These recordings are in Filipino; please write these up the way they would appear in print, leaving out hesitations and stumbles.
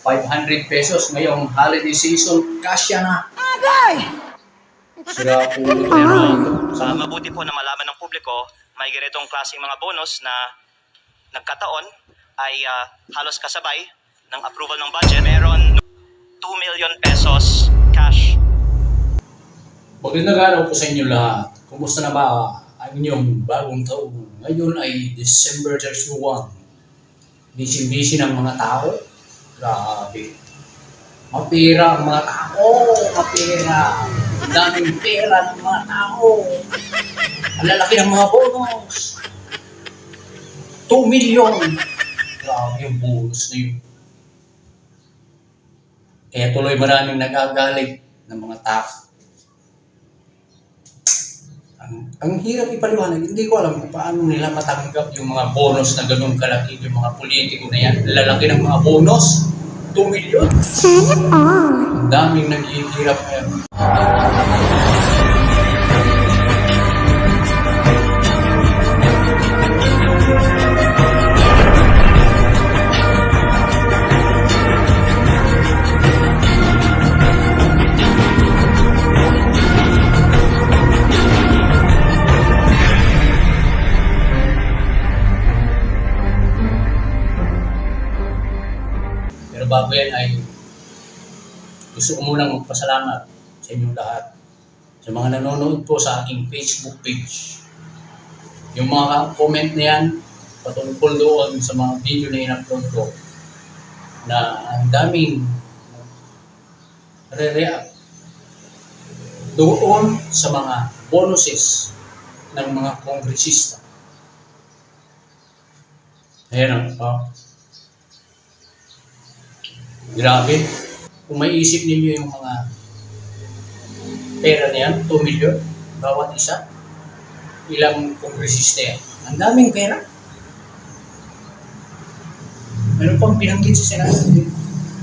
500 pesos ngayong holiday season, kasya na. Sira po ito. Mabuti po na malaman ng publiko, may ganitong klaseng mga bonus na nagkataon ay halos kasabay ng approval ng budget. Meron 2 million pesos cash. Magandang araw po sa inyo lahat. Kumusta na ba ang inyong bagong taon? Ngayon ay December 31. Busy-busy ng mga tao. Grabe. Mapira ang mga tao. Mapira. Ang daming pera ng mga tao. Ang lalaki ng mga bonus. 2 million. Grabe yung bonus na yun. Kaya tuloy maraming nagagalit ng mga tao. Ang hirap ipaliwanag, hindi ko alam kung paano nila matanggap yung mga bonus na ganun kalaki, yung mga politiko na yan. Lalaki ng mga bonus, 2 million. Ang daming naghihirap ngayon. Pero bago yan ay gusto ko munang magpasalamat sa inyong lahat. Sa mga nanonood po sa aking Facebook page. Yung mga comment na yan, patungkol doon sa mga video na in-upload ko, na ang daming re-react doon sa mga bonuses ng mga kongresista. Ayan o. Grabe. Kung may isip ninyo yung mga pera na yan, 2 million, bawat isa, ilang kongresista yan. Ang daming pera. Meron pang pinanggit sa Senado,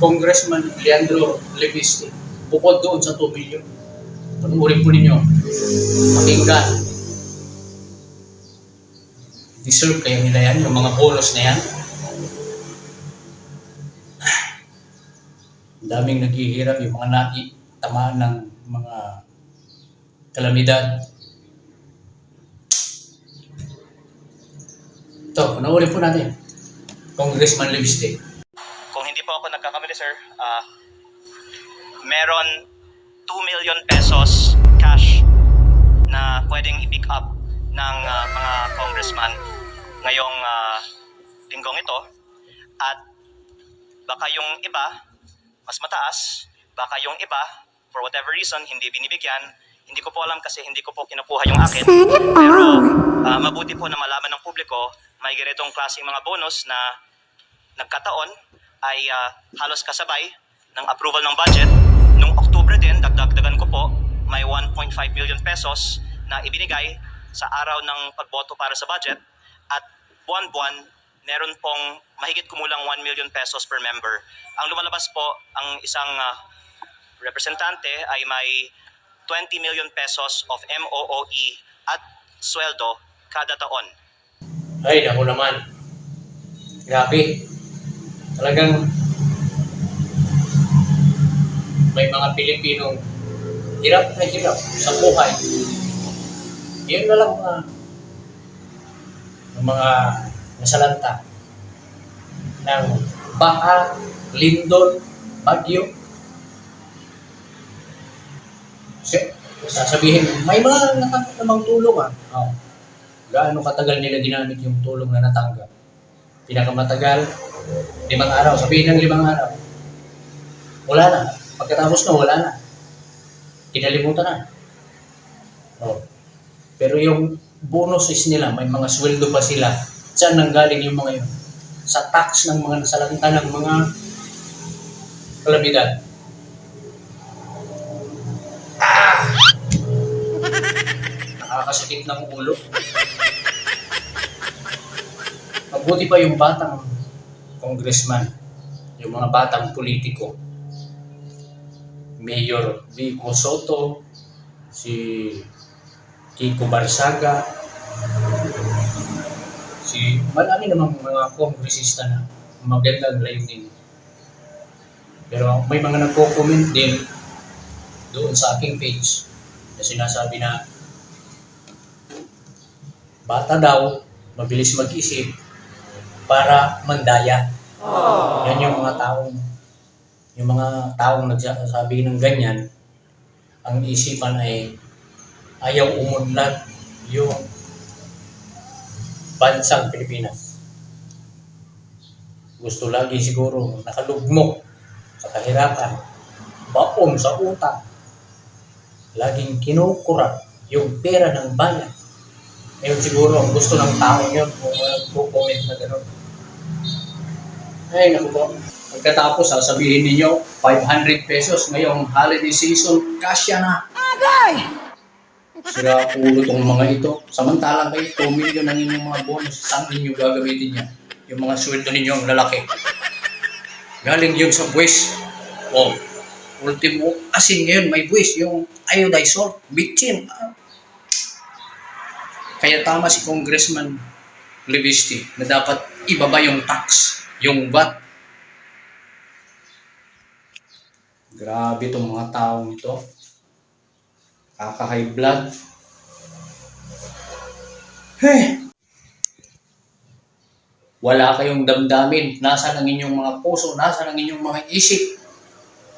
Congressman Leandro Levisti, bukod doon sa 2 million. Panuurin po ninyo, pakinggan. Deserve kaya nila yan, yung mga bonus na yan. Ang daming naghihirap, yung mga tamaan ng mga kalamidad. Ito, panoorin po natin. Congressman Levisti. Kung hindi po ako nagkakamali, sir, meron 2 million pesos cash na pwedeng i-pick up ng mga congressman ngayong linggong ito. At baka yung iba mas mataas, baka yung iba, for whatever reason, hindi binibigyan. Hindi ko po alam kasi hindi ko po kinukuha yung akin. Pero mabuti po na malaman ng publiko, may ganitong klaseng mga bonus na nagkataon ay halos kasabay ng approval ng budget. Noong October din, dagdagan ko po, may 1.5 million pesos na ibinigay sa araw ng pagboto para sa budget. At buwan-buwan, meron pong mahigit kumulang 1 million pesos per member. Ang lumalabas po, ang isang representante ay may 20 million pesos of MOOE at sweldo kada taon. Ay, naku naman. Grabe. Talagang may mga Pilipinong hirap na hirap sa buhay. Yun na lang mga nasalanta ng Baha, Lindol, Bagyo. Sasabihin, may mga natanggap namang tulong Oh. Gaano katagal nila ginamit yung tulong na natanggap? Pinakamatagal, 5 araw. Sabihin ng 5 araw. Wala na. Pagkatapos na, wala na. Kinalimutan na. Oh. Pero yung bonuses nila, may mga sweldo pa sila. Saan nanggaling yung mga yun? Sa tax ng mga nasalanta ng mga kalamidad. Nakakasakit ng ulo. Mabuti pa yung batang congressman, yung mga batang politiko. Mayor Vico Soto, si Kiko Barsaga, marami namang mga kongresista na magandang layunin. Pero may mga nagko-comment din doon sa aking page na sinasabi na bata daw, mabilis mag-isip para mandaya. Yan yung mga taong nagsasabi ng ganyan, ang isipan ay ayaw umunlad yung bansang Pilipinas. Gusto lagi siguro nakalugmok sa kahirapan, baon sa utang, laging kinukurap yung pera ng bayan. Ngayon siguro ang gusto ng tao yun kung nagpo-comment na gano'n. Ay, naku po. Pagkatapos, sasabihin ninyo, 500 pesos ngayong holiday season, kasya na. Sira ulo tong mga ito. Samantalang kayo, 2 million ang inyong mga bonus. Saan ninyo gagamitin yan? Yung mga sweldo ninyo ang lalaki. Galing yun sa buwis. O, ultimo, asin ngayon may buwis. Yung iodized salt, bitchin. Kaya tama si Congressman Levisti na dapat ibaba yung tax, yung VAT. Grabe itong mga taong ito. Kaka-high blood. Hey! Wala kayong damdamin. Nasaan ang inyong mga puso? Nasaan ang inyong mga isip?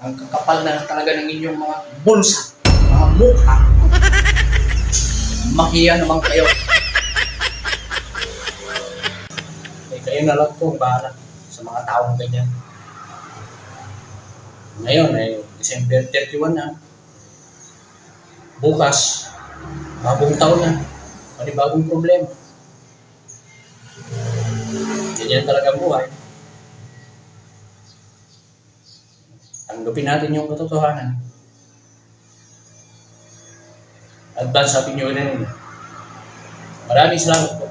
Ang kakapal na talaga ng inyong mga bulsa, mga mukha. Mahiya naman kayo. Eh, kayo na lang po, bahala sa mga taong ganyan. Ngayon ay December 31 na. Bukas, bagong taon na. Bagong problema. Ganyan talaga ang buhay. Tanggapin natin yung katotohanan. Advance happy new year. Maraming salamat po.